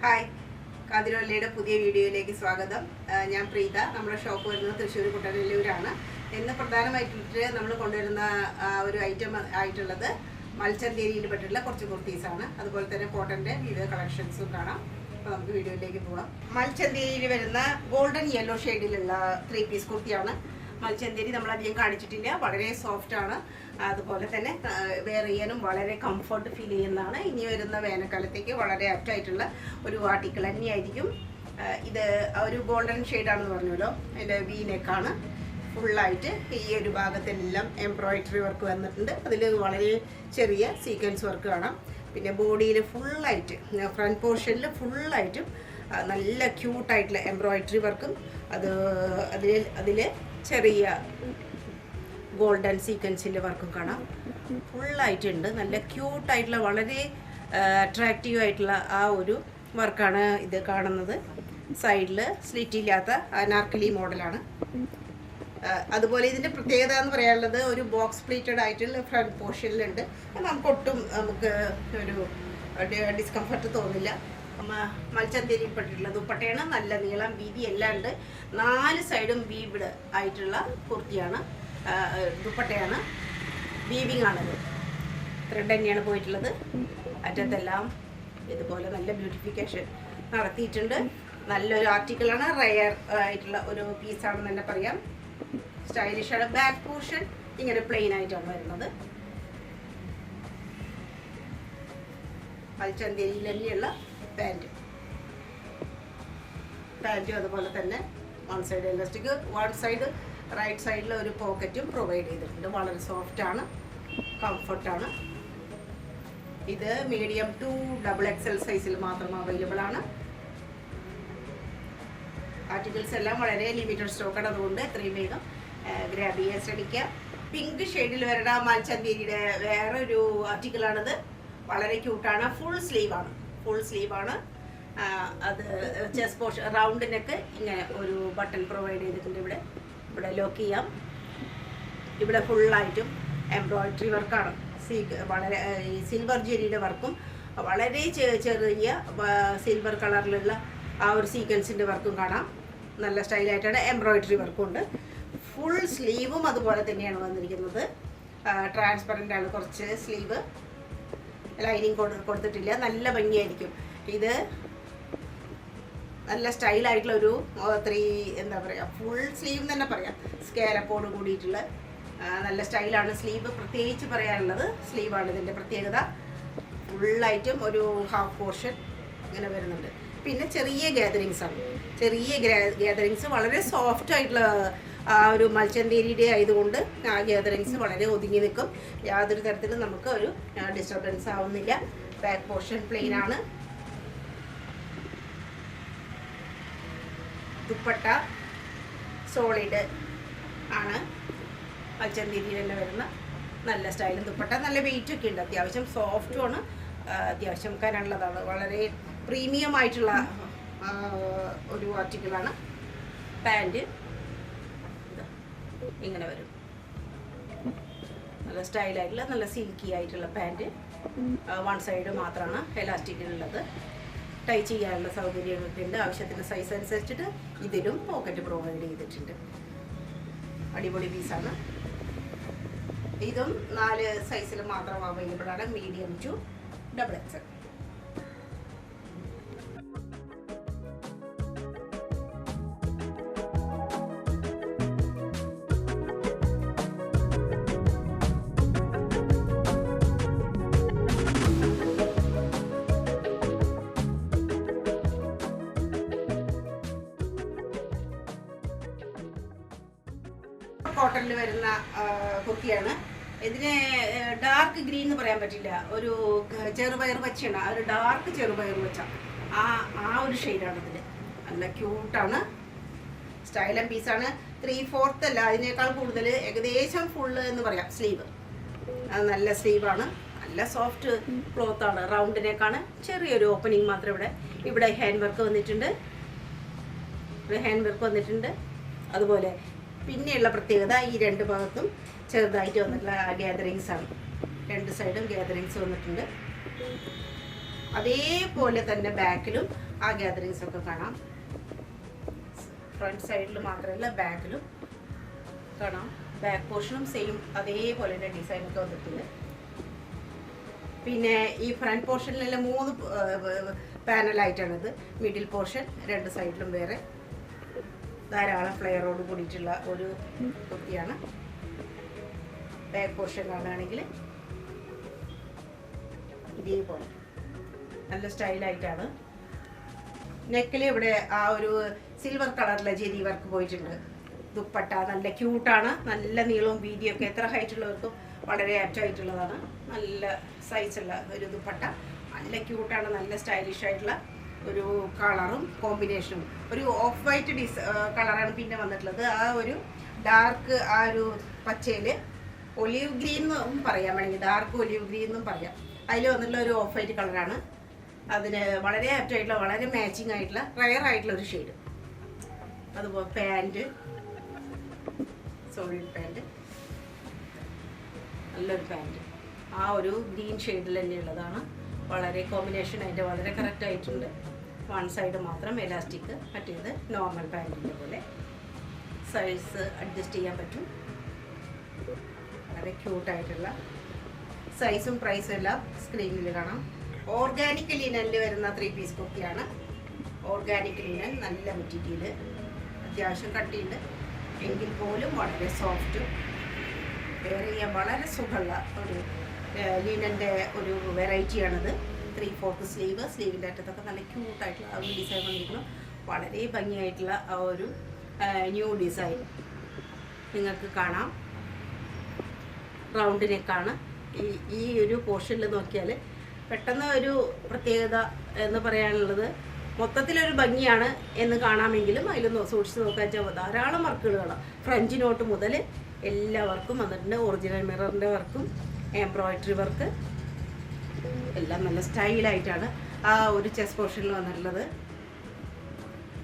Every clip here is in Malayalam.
ഹായ്, കാതിരവള്ളിയുടെ പുതിയ വീഡിയോയിലേക്ക് സ്വാഗതം. ഞാൻ പ്രീത. നമ്മുടെ ഷോപ്പ് വരുന്നത് തൃശ്ശൂർ കുട്ടനെല്ലൂരാണ്. ഇന്ന് പ്രധാനമായിട്ട് നമ്മൾ കൊണ്ടുവരുന്ന ഒരു ഐറ്റം ആയിട്ടുള്ളത് മൽച്ചന്തേരിയിൽ പെട്ടിട്ടുള്ള കുറച്ച് കുർത്തീസാണ്. അതുപോലെ തന്നെ കോട്ടൻ്റെ വിവിധ കളക്ഷൻസും കാണാം. അപ്പോൾ നമുക്ക് വീഡിയോയിലേക്ക് പോവാം. മൽച്ചന്തേരിയിൽ വരുന്ന ഗോൾഡൻ യെല്ലോ ഷെയ്ഡിലുള്ള 3 പീസ് കുർത്തിയാണ്. മൽച്ചന്തേരി നമ്മളധികം കാണിച്ചിട്ടില്ല. വളരെ സോഫ്റ്റാണ്. അതുപോലെ തന്നെ വെയർ ചെയ്യാനും വളരെ കംഫർട്ട് ഫീൽ ചെയ്യുന്നതാണ്. ഇനി വരുന്ന വേനൽക്കാലത്തേക്ക് വളരെ ആപ്റ്റായിട്ടുള്ള ഒരു ആർട്ടിക്കിൾ തന്നെയായിരിക്കും. ഇത് ഒരു ഗോൾഡൻ ഷെയ്ഡാണെന്ന് പറഞ്ഞല്ലോ. അതിൻ്റെ വി നെക്കാണ്. ഫുള്ളായിട്ട് ഈ ഒരു ഭാഗത്തെല്ലാം എംബ്രോയിഡറി വർക്ക് വന്നിട്ടുണ്ട്. അതിൽ വളരെ ചെറിയ സീക്വൻസ് വർക്ക് കാണാം. പിന്നെ ബോഡിയിൽ ഫുള്ളായിട്ട് ഫ്രണ്ട് പോർഷനിൽ ഫുള്ളായിട്ടും നല്ല ക്യൂട്ടായിട്ടുള്ള എംബ്രോയിഡറി വർക്കും അതിൽ ചെറിയ ഗോൾഡൻ സീക്വൻസിൻ്റെ വർക്കും കാണാം. ഫുള്ളായിട്ടുണ്ട്. നല്ല ക്യൂട്ടായിട്ടുള്ള വളരെ അട്രാക്റ്റീവ് ആയിട്ടുള്ള ആ ഒരു വർക്കാണ് ഇത് കാണുന്നത്. സൈഡിൽ സ്ലിറ്റ് ഇല്ലാത്ത അനാർക്കലി മോഡലാണ്. അതുപോലെ ഇതിൻ്റെ പ്രത്യേകത എന്ന് പറയാനുള്ളത് ഒരു ബോക്സ് പ്ലീറ്റഡ് ആയിട്ടുള്ള ഫ്രണ്ട് പോർഷനിലുണ്ട്. നമുക്കൊട്ടും ഒരു ഡിസ്കംഫർട്ട് തോന്നില്ല. മൽച്ചന്തേരിയിൽ പെട്ടിട്ടുള്ള ദുപ്പട്ടയാണ്. നല്ല നീളം വീതി എല്ലാം ഉണ്ട്. 4 സൈഡും വീവ്ഡ് ആയിട്ടുള്ള കുർത്തിയാണ്. ദുപ്പട്ടയാണ്. വീവിങ് ആണത്. ത്രെഡ് തന്നെയാണ് പോയിട്ടുള്ളത്. അറ്റത്തെല്ലാം ഇതുപോലെ നല്ല ബ്യൂട്ടിഫിക്കേഷൻ നടത്തിയിട്ടുണ്ട്. നല്ലൊരു ആർട്ടിക്കിളാണ്. റയർ ആയിട്ടുള്ള ഒരു പീസാണെന്ന് തന്നെ പറയാം. സ്റ്റൈലിഷാണ്. ബാക്ക് പോർഷൻ ഇങ്ങനെ പ്ലെയിൻ ആയിട്ടാണ് വരുന്നത്. മൽച്ചന്തേരിയിൽ തന്നെയുള്ള പാൻറ്റും അതുപോലെ തന്നെ one side elastic, one side right സൈഡിൽ ഒരു പോക്കറ്റും പ്രൊവൈഡ് ചെയ്തിട്ടുണ്ട്. വളരെ സോഫ്റ്റാണ്, കംഫർട്ടാണ്. ഇത് മീഡിയം ടു XXL സൈസിൽ മാത്രം അവൈലബിൾ ആണ്. ആർട്ടിക്കിൾസ് എല്ലാം വളരെ ലിമിറ്റഡ് സ്റ്റോക്കാണ്. അതുകൊണ്ട് എത്രയും വേഗം ഗ്രാബ് ചെയ്യാൻ ശ്രമിക്കുക. പിങ്ക് ഷെയ്ഡിൽ വരുന്ന മൽച്ചന്തേരിയുടെ വേറൊരു ആർട്ടിക്കിളാണിത്. വളരെ ക്യൂട്ടാണ്. ഫുൾ സ്ലീവാണ്. അത് ചെസ്റ്റ് പോർഷൻ റൗണ്ട് നെക്ക് ഇങ്ങനെ ഒരു ബട്ടൺ പ്രൊവൈഡ് ചെയ്തിട്ടുണ്ട്. ഇവിടെ ലോക്ക് ചെയ്യാം. ഇവിടെ ഫുള്ളായിട്ടും എംബ്രോയിഡറി വർക്കാണ്. വളരെ സിൽവർ ജെരിയുടെ വർക്കും വളരെ ചെറിയ സിൽവർ കളറിലുള്ള ആ ഒരു സീക്വൻസിൻ്റെ വർക്കും കാണാം. നല്ല സ്റ്റൈലായിട്ടാണ്. എംബ്രോയിഡറി വർക്കും ഉണ്ട്. ഫുൾ സ്ലീവും അതുപോലെ തന്നെയാണ് വന്നിരിക്കുന്നത്. ട്രാൻസ്പെറൻ്റ് ആണ്. കുറച്ച് സ്ലീവ് ലൈനിങ് കൊടുത്തിട്ടില്ല. നല്ല ഭംഗിയായിരിക്കും. ഇത് നല്ല സ്റ്റൈലായിട്ടുള്ള ഒരു എന്താ പറയുക, ഫുൾ സ്ലീവ് തന്നെ പറയാം. സ്കാലപ്പോട് കൂടിയിട്ടുള്ള നല്ല സ്റ്റൈലാണ്. സ്ലീവ് പ്രത്യേകിച്ച് പറയാനുള്ളത് സ്ലീവാണ് ഇതിൻ്റെ പ്രത്യേകത. ഫുള്ളായിട്ടും ഒരു ഹാഫ് പോർഷൻ ഇങ്ങനെ വരുന്നുണ്ട്. പിന്നെ ചെറിയ ഗ്യാതറിങ്സ് വളരെ സോഫ്റ്റ് ആയിട്ടുള്ള ആ ഒരു മൽച്ചന്തേരിയുടെ ആയതുകൊണ്ട് ആ ഗ്യാതറിങ്സ് വളരെ ഒതുങ്ങി നിൽക്കും. യാതൊരു തരത്തിലും നമുക്ക് ഒരു ഡിസ്റ്റർബൻസ് ആവുന്നില്ല. ബാക്ക് പോർഷൻ പ്ലെയിൻ ആണ്. ദുപ്പട്ട സോളിഡ് ആണ്. മൽച്ചന്തേരിയിൽ തന്നെ വരുന്ന നല്ല സ്റ്റൈലും ദുപ്പട്ട. നല്ല വെയിറ്റ് ഒക്കെ ഉണ്ട്. അത്യാവശ്യം സോഫ്റ്റുമാണ്. അത്യാവശ്യം കനമുള്ളതാണ്. വളരെ പ്രീമിയം ആയിട്ടുള്ള ഒരു ആർട്ടിക്കിളാണ്. പാൻറ് ഇങ്ങനെ വരും. നല്ല സ്റ്റൈലായിട്ടുള്ള നല്ല സിൽക്കി ആയിട്ടുള്ള പാൻറ്. വൺ സൈഡ് മാത്രമാണ് എലാസ്റ്റിക്കിലുള്ളത്. ടൈ ചെയ്യാനുള്ള സൗകര്യമൊക്കെ ഉണ്ട്. ആവശ്യത്തിന് സൈസ് അനുസരിച്ചിട്ട് ഇതിലും പോക്കറ്റ് പ്രൊവൈഡ് ചെയ്തിട്ടുണ്ട്. അടിപൊളി പീസാണ്. ഇതും 4 സൈസിൽ മാത്രം അവൈലബിൾ ആണ്. Medium to XXL. കോട്ടണിൽ വരുന്ന കുർത്തിയാണ്. ഇതിന് ഡാർക്ക് ഗ്രീൻ എന്ന് പറയാൻ പറ്റില്ല. ഒരു ചെറുപയർ വെച്ചാണ്. ഒരു ഡാർക്ക് ചെറുപയർ വെച്ച ആ ഒരു ഷെയ്ഡാണ് ഇതിൽ. നല്ല ക്യൂട്ടാണ്. സ്റ്റൈലൻ പീസാണ്. 3/4 അല്ല, അതിനേക്കാൾ കൂടുതൽ ഏകദേശം ഫുള്ള് എന്ന് പറയാം. സ്ലീവ് അത് നല്ല സ്ലീവാണ്. നല്ല സോഫ്റ്റ് ക്ലോത്താണ്. റൗണ്ടിനേക്കാണ് ചെറിയൊരു ഓപ്പണിങ് മാത്രം. ഇവിടെ ഹാൻഡ് വർക്ക് വന്നിട്ടുണ്ട്. അതുപോലെ പിന്നെയുള്ള പ്രത്യേകത ഈ 2 ഭാഗത്തും ചെറുതായിട്ട് വന്നിട്ടുള്ള ഗ്യാതറിങ്സ് ആണ്. 2 സൈഡും ഗ്യാതറിങ്സ് വന്നിട്ടുണ്ട്. അതേപോലെ തന്നെ ബാക്കിലും ആ ഗ്യാതറിങ്സ് ഒക്കെ കാണാം. ഫ്രണ്ട് സൈഡിൽ മാത്രമല്ല ബാക്കിലും കാണാം. ബാക്ക് പോർഷനും സെയിം അതേപോലെ തന്നെ ഡിസൈനൊക്കെ വന്നിട്ടുണ്ട്. പിന്നെ ഈ ഫ്രണ്ട് പോർഷനിലെല്ലാം 3 പാനലായിട്ടാണിത്. മിഡിൽ പോർഷൻ 2 സൈഡിലും വേറെ ധാരാളം ഫ്ലെയറോട് കൂടിയിട്ടുള്ള ഒരു കുർത്തിയാണ്. ബാക്ക് പോർഷൻ കാണുകയാണെങ്കിൽ ഇതേപോലെ നല്ല സ്റ്റൈലായിട്ടാണ്. നെക്കിൽ ഇവിടെ ആ ഒരു സിൽവർ കളറിലെ ജെരി വർക്ക് പോയിട്ടുണ്ട്. ദുപ്പട്ട നല്ല ക്യൂട്ടാണ്. നല്ല നീളവും വീതിയൊക്കെ എത്ര ഹൈറ്റുള്ളവർക്കും വളരെ ആപ്റ്റായിട്ടുള്ളതാണ്. നല്ല സൈസുള്ള ഒരു ദുപ്പട്ട, നല്ല ക്യൂട്ടാണ്. നല്ല സ്റ്റൈലിഷ് ആയിട്ടുള്ള ഒരു കളറും കോമ്പിനേഷനും. ഒരു ഓഫ് വൈറ്റ് കളറാണ് പിന്നെ വന്നിട്ടുള്ളത്. ആ ഒരു ഡാർക്ക് ആ ഒരു പച്ചയിൽ ഒലിവ് ഗ്രീൻ എന്നും പറയാം, വേണമെങ്കിൽ ഡാർക്ക് ഒലിവ് ഗ്രീൻ എന്നും പറയാം. അതിൽ വന്നിട്ടുള്ള ഒരു ഓഫ് വൈറ്റ് കളറാണ്. അതിന് വളരെ ആപ്റ്റായിട്ടുള്ള, വളരെ മാച്ചിങ് ആയിട്ടുള്ള, റയർ ആയിട്ടുള്ള ഒരു ഷെയ്ഡ്. അതുപോലെ പാൻറ്, സോളിഡ് പാൻറ്, നല്ലൊരു പാൻറ്. ആ ഒരു ഗ്രീൻ ഷെയ്ഡിൽ തന്നെ ഉള്ളതാണ്. വളരെ കോമ്പിനേഷൻ അതിൻ്റെ വളരെ കറക്റ്റ് ആയിട്ടുണ്ട്. വൺ സൈഡ് മാത്രം എലാസ്റ്റിക്, മറ്റേത് നോർമൽ പാൻറ്റിൻ്റെ പോലെ. സൈസ് അഡ്ജസ്റ്റ് ചെയ്യാൻ പറ്റും. വളരെ ക്യൂട്ടായിട്ടുള്ള സൈസും പ്രൈസും എല്ലാം സ്ക്രീനിൽ കാണാം. ഓർഗാനിക് ലിനനിൽ വരുന്ന 3 പീസ് കുർത്തിയാണ്. ഓർഗാനിക് ലിനൻ, നല്ല മെറ്റീരിയൽ, അത്യാവശ്യം കട്ടിയുണ്ട് എങ്കിൽ പോലും വളരെ സോഫ്റ്റ്, വെയർ ചെയ്യാൻ വളരെ സുഖമുള്ള ഒരു ലിനൻ്റെ ഒരു വെറൈറ്റിയാണിത്. 3/4 സ്ലീവ്, സ്ലീവിൻ്റെ അറ്റത്തൊക്കെ നല്ല ക്യൂട്ടായിട്ടുള്ള ആ ഒരു ഡിസൈൻ വന്നിരിക്കണം. വളരെ ഭംഗിയായിട്ടുള്ള ആ ഒരു ന്യൂ ഡിസൈൻ നിങ്ങൾക്ക് കാണാം. റൗണ്ട് നെക്കാണ്. ഈ ഒരു പോർഷനിൽ നോക്കിയാൽ പെട്ടെന്ന് ഒരു പ്രത്യേകത എന്ന് പറയാനുള്ളത്, മൊത്തത്തിലൊരു ഭംഗിയാണ് എന്ന് കാണാമെങ്കിലും അതിലൊന്ന് സൂക്ഷിച്ച് നോക്കാൻ വെച്ചാൽ ധാരാളം വർക്കുകൾ കാണാം. ഫ്രഞ്ച് നോട്ട് മുതൽ എല്ലാ വർക്കും വന്നിട്ടുണ്ട്. ഒറിജിനൽ മിററിൻ്റെ വർക്കും എംബ്രോയിഡറി വർക്ക് എല്ലാം നല്ല സ്റ്റൈലായിട്ടാണ് ആ ഒരു ചെസ്റ്റ് പോർഷനിൽ വന്നിട്ടുള്ളത്.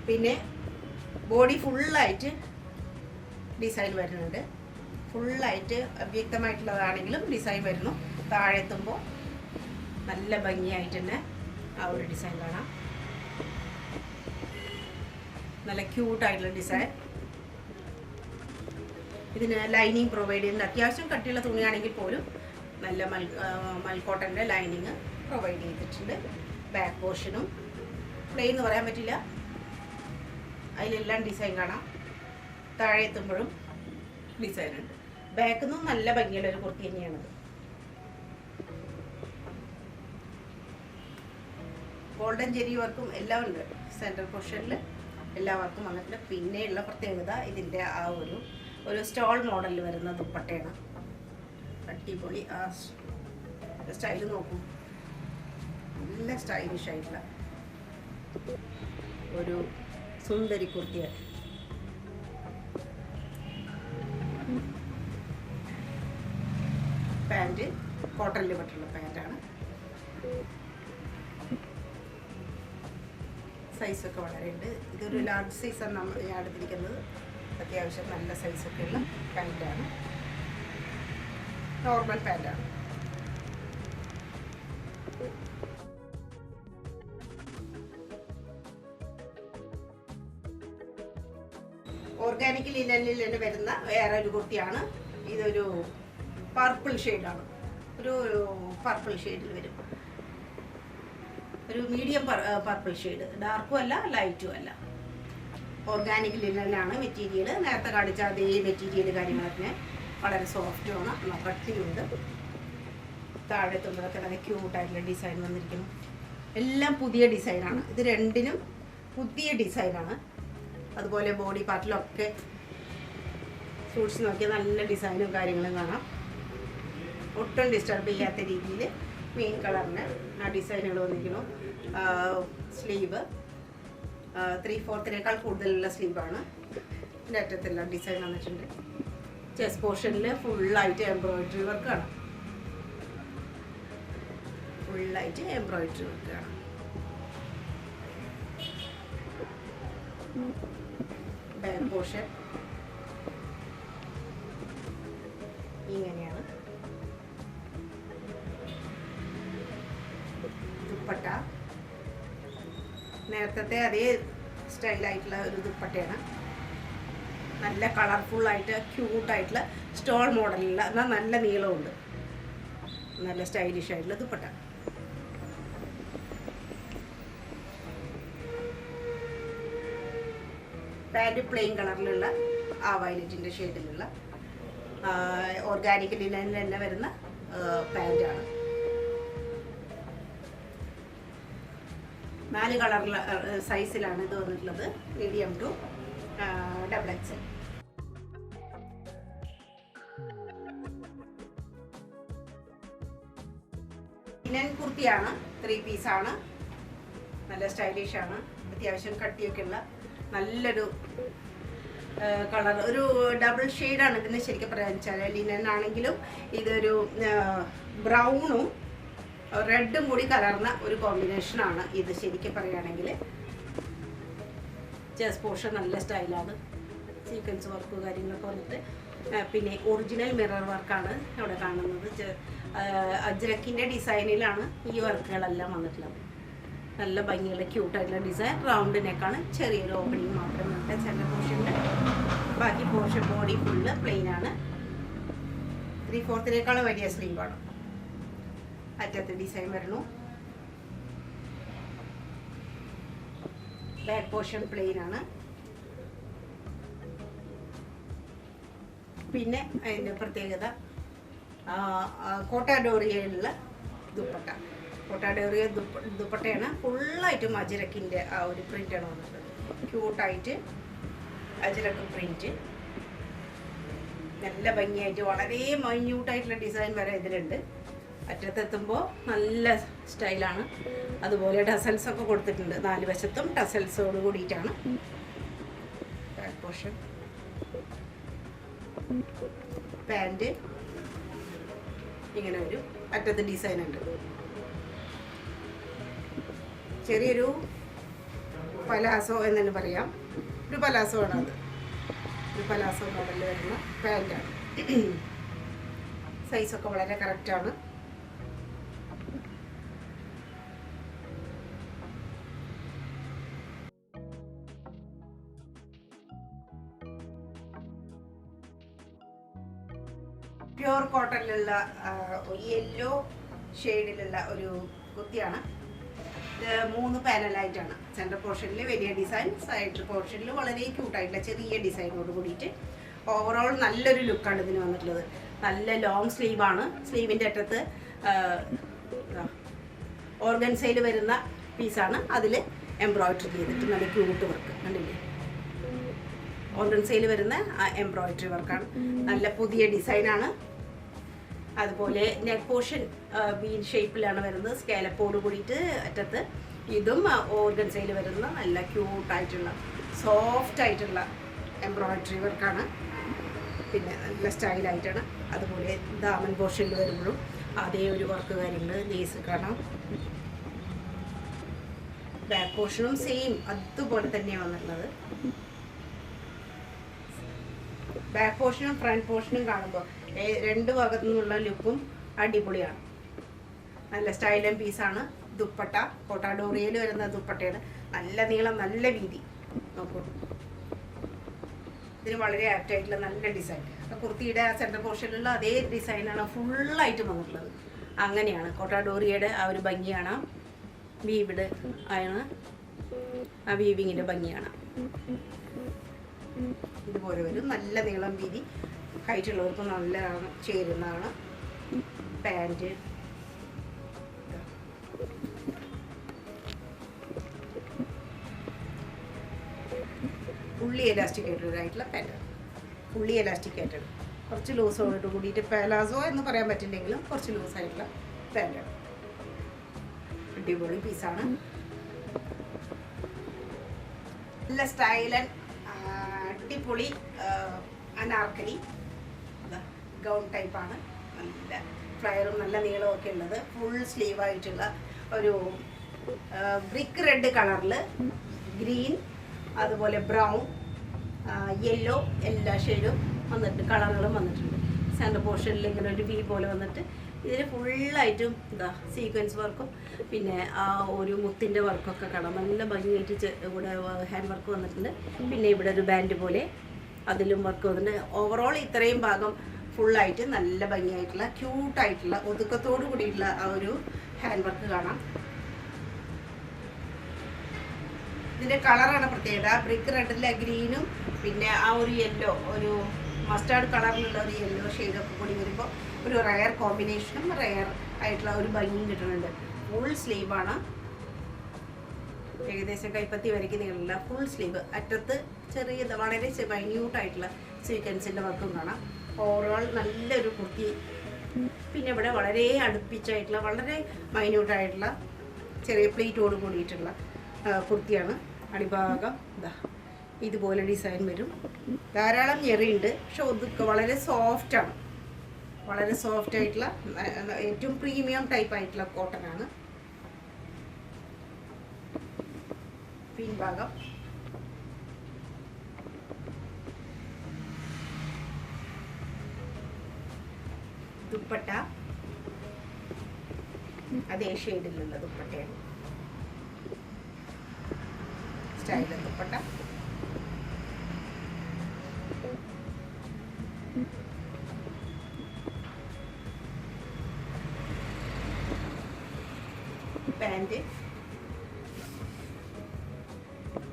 പിന്നെ ബോഡി ഫുള്ളായിട്ട് ഡിസൈൻ വരുന്നുണ്ട്. ഫുള്ളായിട്ട് അവ്യക്തമായിട്ടുള്ളതാണെങ്കിലും ഡിസൈൻ വരുന്നു. താഴെ എത്തുമ്പോൾ നല്ല ഭംഗിയായിട്ട് തന്നെ ആ ഒരു ഡിസൈൻ കാണാം. നല്ല ക്യൂട്ടായിട്ടുള്ള ഡിസൈൻ. ഇതിന് ലൈനിങ് പ്രൊവൈഡ് ചെയ്യുന്നുണ്ട്. അത്യാവശ്യം കട്ടിയുള്ള തുണിയാണെങ്കിൽ പോലും നല്ല മൽക്കോട്ടൻ്റെ ലൈനിങ് പ്രൊവൈഡ് ചെയ്തിട്ടുണ്ട്. ബാക്ക് പോർഷനും പ്ലെയിൻ എന്ന് പറയാൻ പറ്റില്ല, അതിലെല്ലാം ഡിസൈൻ കാണാം. താഴെ എത്തുമ്പോഴും ഡിസൈൻ ഉണ്ട്. ബാക്കിൽ നിന്നും നല്ല ഭംഗിയുള്ള ഒരു കുർത്തി തന്നെയാണത്. ഗോൾഡൻ ജെരി വർക്കും എല്ലാം ഉണ്ട്. സെൻട്രൽ പോർഷനിൽ എല്ലാ വർക്കും വന്നിട്ടുണ്ട്. പിന്നെയുള്ള പ്രത്യേകത ഇതിൻ്റെ ആ ഒരു സ്റ്റോൾ മോഡലിൽ വരുന്ന ദുപ്പട്ടയാണ്. അടിപൊളി. ആ സ്റ്റൈല് നോക്കും, നല്ല സ്റ്റൈലിഷ് ആയിട്ടുള്ള ഒരു സുന്ദരി കുർത്തിയാണ്. പാൻറ് കോട്ടണിൽ പെട്ടുള്ള പാൻറ്റാണ്. സൈസൊക്കെ വളരെ ഉണ്ട്. ഇതൊരു ലാർജ് സൈസാണ് ഞാൻ എടുത്തിരിക്കുന്നത്. അത്യാവശ്യം നല്ല സൈസൊക്കെ ഉള്ള പാൻറ്റാണ്. നോർമൽ പാൻറ്റാണ്. ഓർഗാനിക് ലിനനിൽ തന്നെ വരുന്ന വേറെ ഒരു കുർത്തിയാണ്. ഇതൊരു പർപ്പിൾ ഷെയ്ഡാണ്. ഒരു പർപ്പിൾ ഷെയ്ഡിൽ വരും. ഒരു മീഡിയം പർപ്പിൾ ഷെയ്ഡ്, ഡാർക്കും അല്ല ലൈറ്റും അല്ല. ഓർഗാനിക് ലിനനാണ് മെറ്റീരിയൽ. നേരത്തെ കാണിച്ച അതേ മെറ്റീരിയൽ കാര്യങ്ങളൊക്കെ വളരെ സോഫ്റ്റുമാണ്, കട്ടിയുണ്ട്. താഴെ തുമ്പൊക്കെ നല്ല ക്യൂട്ടായിട്ടുള്ള ഡിസൈൻ വന്നിരിക്കുന്നു. എല്ലാം പുതിയ ഡിസൈനാണ്. ഇത് രണ്ടിനും പുതിയ ഡിസൈനാണ്. അതുപോലെ ബോഡി പാർട്ടിലൊക്കെ സൂക്ഷിച്ച് നോക്കിയാൽ നല്ല ഡിസൈനും കാര്യങ്ങളും കാണാം. ഒട്ടും ഡിസ്റ്റർബ് ചെയ്യാത്ത രീതിയിൽ മെയിൻ കളറിന് ആ ഡിസൈനുകൾ വന്നിരിക്കുന്നു. സ്ലീവ് 3/4 കൂടുതലുള്ള സ്ലീവാണ്. ഇതിൻ്റെ അറ്റത്തെല്ലാം ഡിസൈൻ വന്നിട്ടുണ്ട്. ചെസ്റ്റ് പോർഷനിൽ ഫുള്ളായിട്ട് എംബ്രോയിഡറി വർക്കാണ്. ഫുള്ളായിട്ട് എംബ്രോയിഡറി വർക്കാണ്. ബാക്ക് പോർഷൻ ഇങ്ങനെയാണ്. ദുപ്പട്ട നേരത്തെ അതേ സ്റ്റൈലായിട്ടുള്ള ഒരു ദുപ്പട്ടയാണ്. നല്ല കളർഫുള്ളായിട്ട് ക്യൂട്ടായിട്ടുള്ള സ്റ്റോൾ മോഡലുള്ള എന്നാൽ നല്ല നീളമുണ്ട്. നല്ല സ്റ്റൈലിഷ് ആയിട്ടുള്ള ദുപ്പട്ട. പാൻറ് പ്ലെയിൻ കളറിലുള്ള ആ വയലറ്റിൻ്റെ ഷെയ്ഡിലുള്ള ഓർഗാനിക് ലിനനിൽ തന്നെ വരുന്ന പാൻറ്റാണ്. 4 കളറിലുള്ള സൈസിലാണ് ഇത് വന്നിട്ടുള്ളത്. Medium to XXL. ലിനൻ കുർത്തിയാണ്. 3 പീസാണ്. നല്ല സ്റ്റൈലിഷാണ്. അത്യാവശ്യം കട്ടിയൊക്കെ ഉള്ള നല്ലൊരു കളർ. ഒരു ഡബിൾ ഷെയ്ഡാണ് ഇതിന് ശരിക്കും പറയാൻ വെച്ചാൽ. ലിനൻ ആണെങ്കിലും ഇതൊരു ബ്രൗണും റെഡും കൂടി കലർന്ന ഒരു കോമ്പിനേഷനാണ് ഇത് ശരിക്കും പറയുകയാണെങ്കിൽ. ചെസ്റ്റ് പോർഷൻ നല്ല സ്റ്റൈലാണ്. സീക്വൻസ് വർക്ക് കാര്യങ്ങളൊക്കെ വന്നിട്ട് പിന്നെ ഒറിജിനൽ മിറർ വർക്കാണ് ഇവിടെ കാണുന്നത്. അജ്രക്കിൻ്റെ ഡിസൈനിലാണ് ഈ വർക്കുകളെല്ലാം വന്നിട്ടുള്ളത്. നല്ല ഭംഗിയുള്ള ക്യൂട്ടായിട്ടുള്ള ഡിസൈൻ. റൗണ്ട് നെക്കാണ്. ചെറിയൊരു ഓപ്പണിങ് മാത്രമേ സെൻറ്റർ പോർഷനിൽ. ബാക്കി പോർഷൻ ബോഡി ഫുള്ള് പ്ലെയിൻ ആണ്. 3/4 വലിയ സ്ലീവാണ്. അറ്റത്ത് ഡിസൈൻ വരുന്നു. ബാക്ക് പോർഷൻ പ്ലെയിൻ ആണ്. പിന്നെ അതിൻ്റെ പ്രത്യേകത കോട്ടാഡോറിയയിലുള്ള ദുപ്പട്ട. കോട്ടാഡോറിയ ദുപ്പട്ടയാണ്. ഫുള്ളായിട്ടും അജ്രക്കിൻ്റെ ആ ഒരു പ്രിൻ്റാണ് വന്നിട്ടുള്ളത്. ക്യൂട്ടായിട്ട് അജ്രക്ക് പ്രിൻറ്റ്. നല്ല ഭംഗിയായിട്ട് വളരെ മൈന്യൂട്ടായിട്ടുള്ള ഡിസൈൻ വരെ ഇതിലുണ്ട്. അറ്റത്തെത്തുമ്പോൾ നല്ല സ്റ്റൈലാണ്. അതുപോലെ ടസൽസ് ഒക്കെ കൊടുത്തിട്ടുണ്ട്. 4 വശത്തും ടസൽസോട് കൂടിയിട്ടാണ്. ബാക്ക് പോർഷൻ പാൻറ് ഇങ്ങനെ ഒരു അറ്റത്ത് ഡിസൈൻ ഉണ്ട്. ചെറിയൊരു പലാസോ എന്ന് തന്നെ പറയാം. ഒരു പലാസോ ആണ് അത്. ഒരു പലാസോ മോഡലിൽ വരുന്ന പാൻറ്റാണ്. സൈസൊക്കെ വളരെ കറക്റ്റാണ്. പ്യുർ കോട്ടണിലുള്ള യെല്ലോ ഷെയ്ഡിലുള്ള ഒരു കുർത്തിയാണ്. ഇത് 3 പാനലായിട്ടാണ്. സെൻറ്റർ പോർഷനിൽ വലിയ ഡിസൈൻ, സൈഡ് പോർഷനിൽ വളരെ ക്യൂട്ടായിട്ടുള്ള ചെറിയ ഡിസൈനോട് കൂടിയിട്ട് ഓവറോൾ നല്ലൊരു ലുക്കാണ് ഇതിന് വന്നിട്ടുള്ളത്. നല്ല ലോങ് സ്ലീവാണ്. സ്ലീവിൻ്റെ അറ്റത്ത് ഓർഗൻസയിൽ വരുന്ന പീസാണ്. അതിൽ എംബ്രോയിഡറി ചെയ്തിട്ട് നല്ല ക്യൂട്ട് വർക്ക് കണ്ടില്ലേ. ഓർഗൻസയിൽ വരുന്ന എംബ്രോയിഡറി വർക്കാണ്. നല്ല പുതിയ ഡിസൈനാണ്. അതുപോലെ നെക്ക് പോർഷൻ വീൻ ഷേപ്പിലാണ് വരുന്നത്. സ്കാലപ്പോട് കൂടിയിട്ട് അറ്റത്ത് ഇതും ഓർഗൻസയിൽ വരുന്ന നല്ല ക്യൂട്ടായിട്ടുള്ള സോഫ്റ്റ് ആയിട്ടുള്ള എംബ്രോയിഡറി വർക്കാണ്. പിന്നെ നല്ല സ്റ്റൈലായിട്ടാണ്. അതുപോലെ ദാമൻ പോർഷനിൽ വരുമ്പോഴും അതേ ഒരു വർക്ക് കാര്യങ്ങൾ ലേസ് കാണാം. ബാക്ക് പോർഷനും സെയിം അതുപോലെ തന്നെയാണ് വന്നിട്ടുള്ളത്. ബാക്ക് പോർഷനും ഫ്രണ്ട് പോർഷനും കാണുമ്പോൾ 2 ഭാഗത്തു നിന്നുള്ള ലുക്കും അടിപൊളിയാണ്. നല്ല സ്റ്റൈലൻ പീസാണ്. ദുപ്പട്ട കോട്ടാഡോറിയയിൽ വരുന്ന ദുപ്പട്ടയാണ്. നല്ല നീളം, നല്ല വീതി. നോക്കൂ, ഇതിന് വളരെ ആപ്റ്റായിട്ടുള്ള നല്ല ഡിസൈൻ. കുർത്തിയുടെ സെൻറ്റർ പോർഷനിലുള്ള അതേ ഡിസൈനാണ് ഫുള്ളായിട്ട് വന്നിട്ടുള്ളത്. അങ്ങനെയാണ് കോട്ടാഡോറിയയുടെ ആ ഒരു ഭംഗിയാണ്. വീവിഡ് ആണ്. ആ വീവിങ്ങിൻ്റെ ഭംഗിയാണ്. ഇതുപോലെ വരും. നല്ല നീളം, വീതി. ഹൈറ്റുള്ളവർക്ക് നല്ല ചേരുന്നതാണ്. പാൻറ്റ് ഫുള്ളി എലാസ്റ്റിക്കേറ്റഡ് ആയിട്ടുള്ള പാൻറ്റ്. ഫുള്ളി എലാസ്റ്റിക്കേറ്റഡ്. കുറച്ച് ലൂസോട് കൂടിയിട്ട് പാലാസോ എന്ന് പറയാൻ പറ്റില്ലെങ്കിലും കുറച്ച് ലൂസായിട്ടുള്ള പാൻറ്റാണ്. അടിപൊളി പീസാണ്. നല്ല സ്റ്റൈലൻ അടിപൊളി അനാർക്കലി ഗൗൺ ടൈപ്പാണ്. നല്ല ഫ്ലയറും നല്ല നീളവും ഒക്കെ ഉള്ളത്. ഫുൾ സ്ലീവായിട്ടുള്ള ഒരു ബ്രിക്ക് റെഡ് കളറിൽ ഗ്രീൻ, അതുപോലെ ബ്രൗൺ, യെല്ലോ എല്ലാ ഷെയ്ഡും വന്നിട്ട് കളറുകളും വന്നിട്ടുണ്ട്. സെൻറ്റർ പോർഷനിൽ ഇങ്ങനെ ഒരു വി പോലെ വന്നിട്ട് ഇതിൽ ഫുള്ളായിട്ടും ഇതാ സീക്വൻസ് വർക്കും പിന്നെ ആ ഒരു മുത്തിൻ്റെ വർക്കൊക്കെ കാണാം. നല്ല ഭംഗിയായിട്ട് ഇവിടെ ഹാൻഡ് വർക്ക് വന്നിട്ടുണ്ട്. പിന്നെ ഇവിടെ ഒരു ബാൻഡ് പോലെ അതിലും വർക്ക് വന്നിട്ടുണ്ട്. ഓവറോൾ ഇത്രയും ഭാഗം ഫുള്ളായിട്ട് നല്ല ഭംഗിയായിട്ടുള്ള ക്യൂട്ടായിട്ടുള്ള ഒതുക്കത്തോടു കൂടിയിട്ടുള്ള ആ ഒരു ഹാൻഡ് വർക്ക് കാണാം. ഇതിൻ്റെ കളറാണ് പ്രത്യേകത. ബ്രിക്ക് റെഡിലെ ഗ്രീനും പിന്നെ ആ ഒരു യെല്ലോ, ഒരു മസ്റ്റാർഡ് കളറിലുള്ള ഒരു യെല്ലോ ഷെയ്ഡൊക്കെ കൂടി വരുമ്പോൾ ഒരു റയർ കോമ്പിനേഷനും റയർ ആയിട്ടുള്ള ഒരു ഭംഗിയും കിട്ടുന്നുണ്ട്. ഫുൾ സ്ലീവാണ്, ഏകദേശം കൈപ്പത്തി വരയ്ക്ക് നീളമില്ല. ഫുൾ സ്ലീവ്, അറ്റത്ത് ചെറിയ വളരെ മൈന്യൂട്ടായിട്ടുള്ള സീക്വൻസിൻ്റെ വർക്കും കാണാം. ഓവറോൾ നല്ലൊരു കുർത്തി. പിന്നെ ഇവിടെ വളരെ അടുപ്പിച്ചായിട്ടുള്ള വളരെ മൈന്യൂട്ടായിട്ടുള്ള ചെറിയ പ്ലീറ്റോട് കൂടിയിട്ടുള്ള കുർത്തിയാണ്. അടിഭാഗം ഇതാ ഇതുപോലെ ഡിസൈൻ വരും. ധാരാളം ഞെറിയുണ്ട്, പക്ഷെ ഒതുക്ക വളരെ സോഫ്റ്റാണ്. വളരെ സോഫ്റ്റ് ആയിട്ടുള്ള ഏറ്റവും പ്രീമിയം ടൈപ്പ് ആയിട്ടുള്ള കോട്ടനാണ്. പിൻഭാഗം ദുപ്പട്ട അതേ ഷെയ്ഡിലുള്ള ദുപ്പട്ടയാണ്. സ്റ്റൈല് ദുപ്പട്ട. പാൻറ്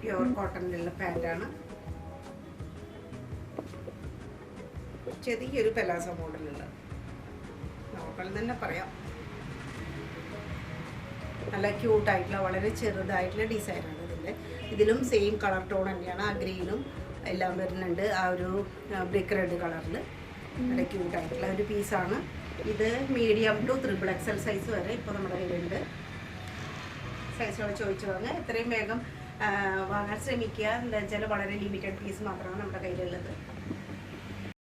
പ്യുവർ കോട്ടണിലുള്ള പാൻറ്റാണ്. ചെറിയൊരു പെലാസ മോഡലുള്ള, നോക്കണം തന്നെ പറയാം. നല്ല ക്യൂട്ടായിട്ടുള്ള വളരെ ചെറുതായിട്ടുള്ള ഡിസൈനാണ് ഇതിൻ്റെ. ഇതിലും സെയിം കളർ ടോൺ തന്നെയാണ്. ആ ഗ്രീനും എല്ലാം വരുന്നുണ്ട്. ആ ഒരു ബ്രിക്ക് റെഡ് കളറിൽ നല്ല ക്യൂട്ടായിട്ടുള്ള ഒരു പീസാണ് ഇത്. മീഡിയം ടു XXL സൈസ് വരെ ഇപ്പോൾ നമ്മുടെ കയ്യിലുണ്ട്. സൈസോടെ ചോദിച്ചു വാങ്ങുക. എത്രയും വേഗം വാങ്ങാൻ ശ്രമിക്കുക. എന്താ വെച്ചാൽ വളരെ ലിമിറ്റഡ് പീസ് മാത്രമാണ് നമ്മുടെ കയ്യിലുള്ളത്.